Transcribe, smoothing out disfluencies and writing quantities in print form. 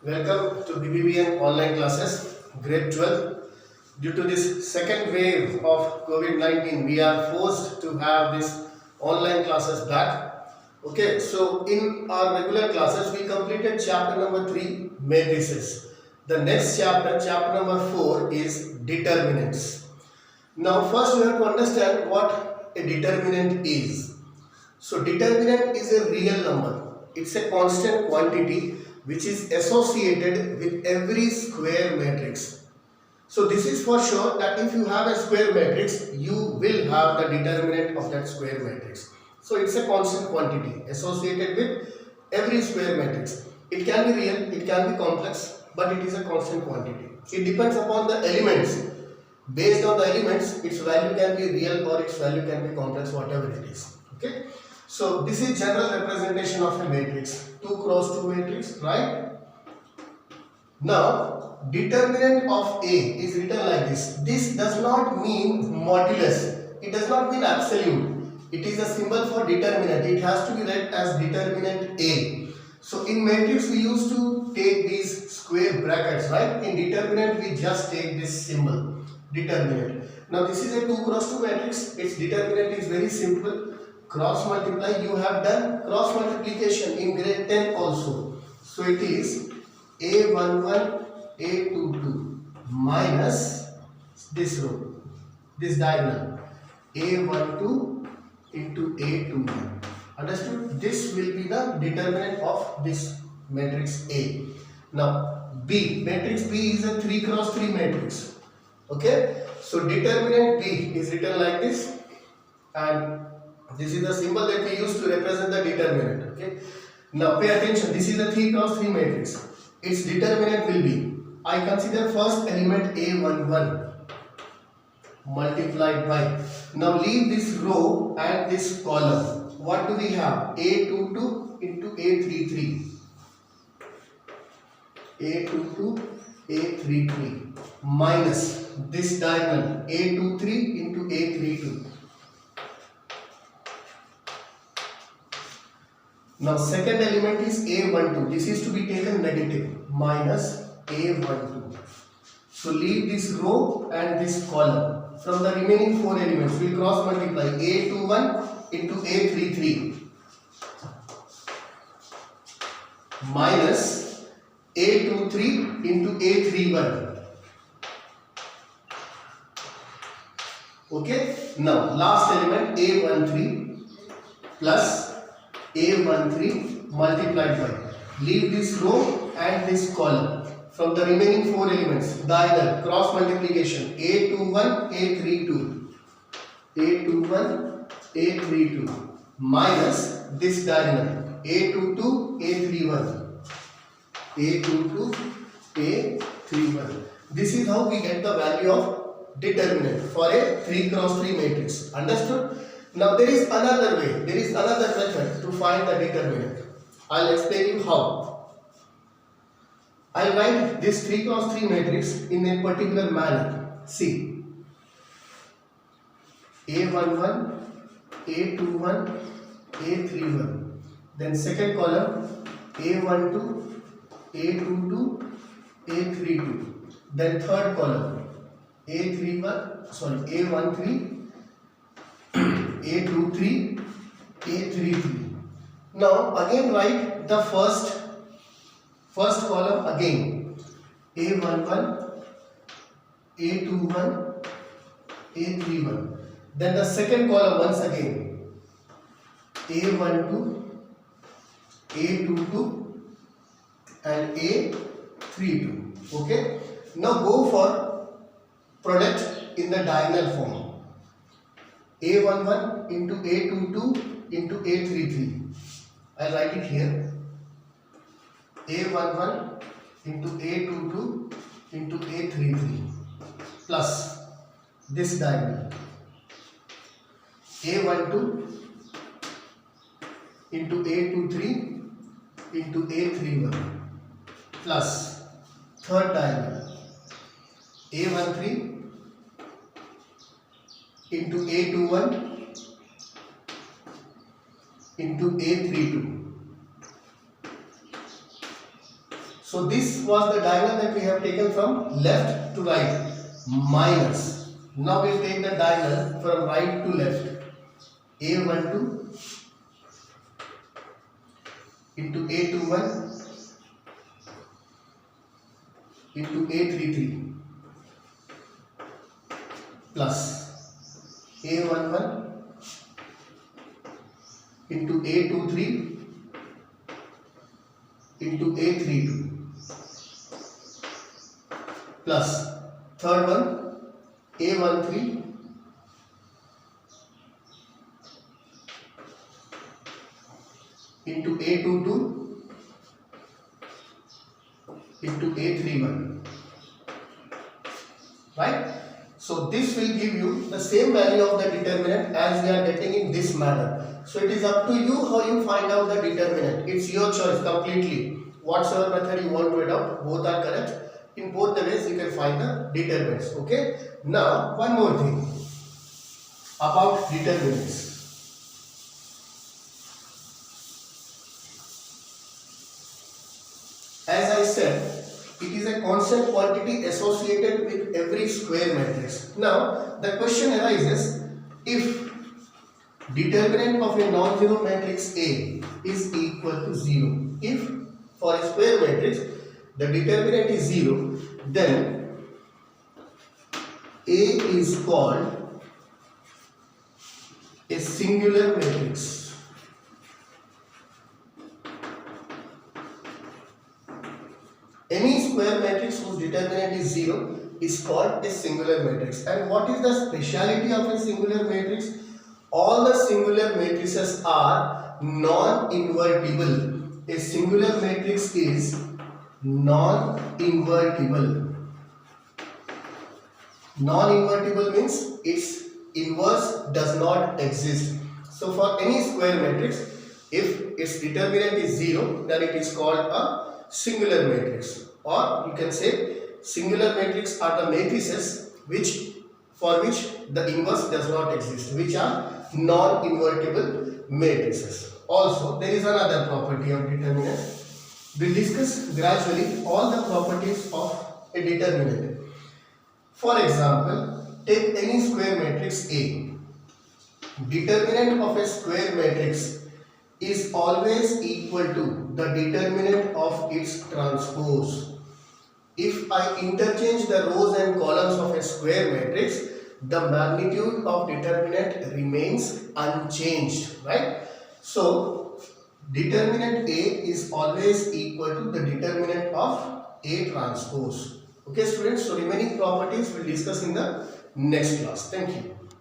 Welcome to BBBN online classes, grade 12. Due to this second wave of COVID-19, we are forced to have this online classes back. Okay, so in our regular classes, we completed chapter number 3, matrices. The next chapter, chapter number 4 is determinants. Now first we have to understand what a determinant is. So determinant is a real number. It's a constant quantity which is associated with every square matrix. So this is for sure that if you have a square matrix, you will have the determinant of that square matrix. So it's a constant quantity associated with every square matrix. It can be real, it can be complex, but it is a constant quantity. It depends upon the elements. Based on the elements, its value can be real or its value can be complex, whatever it is. Okay. So this is general representation of a matrix, 2 cross 2 matrix, right? Now, determinant of A is written like this. This does not mean modulus. It does not mean absolute. It is a symbol for determinant. It has to be read as determinant A. So in matrix we used to take these square brackets, right? In determinant we just take this symbol, determinant. Now this is a 2 cross 2 matrix. Its determinant is very simple. Cross multiply, you have done cross multiplication in grade 10 also. So it is A11, A22 minus this row, this diagonal, A12 into A21. Understood? This will be the determinant of this matrix A. Now B, matrix B is a 3 cross 3 matrix. Okay? So determinant B is written like this, and this is the symbol that we use to represent the determinant. Okay. Now pay attention. This is a 3 cross 3 matrix. Its determinant will be, I consider first element A11 multiplied by. Now leave this row and this column. What do we have? A22 into A33. A22, A33 minus this diagonal A23 into A32. Now second element is A12. This is to be taken negative, minus A12. So leave this row and this column. From the remaining 4 elements, we will cross multiply A21 into A33 minus A23 into A31. Okay. Now last element A13 plus A13 multiplied by. Leave this row and this column. From the remaining 4 elements, diagonal, cross multiplication, A21, A32, A21, A32 minus this diagonal, A22, A31, A22, A31. This is how we get the value of determinant for a 3 cross 3 matrix. Understood? Now there is another way, there is another method to find the determinant. I'll explain you how. I'll write this 3 cross 3 matrix in a particular manner. See, A11, A21, A31. Then second column, A12, A22, A32. Then third column, A13, A23, A33. Now again write the first column again. A11, A21, A31. Then the second column once again. A12, A22 and A32. Okay. Now go for product in the diagonal form. A11 into A22 into A33. I'll write it here. A11 into A22 into A33 plus this diagonal. A12 into A23 into A31 plus third diagonal. A13 into A21 into A32. So this was the diagonal that we have taken from left to right, minus. Now we'll take the diagonal from right to left. A12 into A21 into A33 plus A11 into A23 into A32 plus third one A13 into A22 into A31, right? So this will give you the same value of the determinant as we are getting in this manner. So it is up to you how you find out the determinant. It's your choice completely. Whatsoever method you want to adopt, both are correct. In both the ways you can find the determinants. Okay. Now one more thing about determinants. As I said, it is a constant quantity associated with every square matrix. Now the question arises, if determinant of a non-zero matrix A is equal to 0, if for a square matrix the determinant is 0, then A is called a singular matrix. Any square matrix whose determinant is 0 is called a singular matrix. And what is the speciality of a singular matrix? All the singular matrices are non-invertible. A singular matrix is non-invertible. Non-invertible means its inverse does not exist. So for any square matrix, if its determinant is 0, then it is called a singular matrix. Or you can say singular matrix are the matrices for which the inverse does not exist, which are non-invertible matrices. Also, there is another property of determinant. We will discuss gradually all the properties of a determinant. For example, take any square matrix A. Determinant of a square matrix is always equal to the determinant of its transpose. If I interchange the rows and columns of a square matrix, the magnitude of determinant remains unchanged, right? So determinant A is always equal to the determinant of A transpose. Okay students, so remaining properties we'll discuss in the next class. Thank you.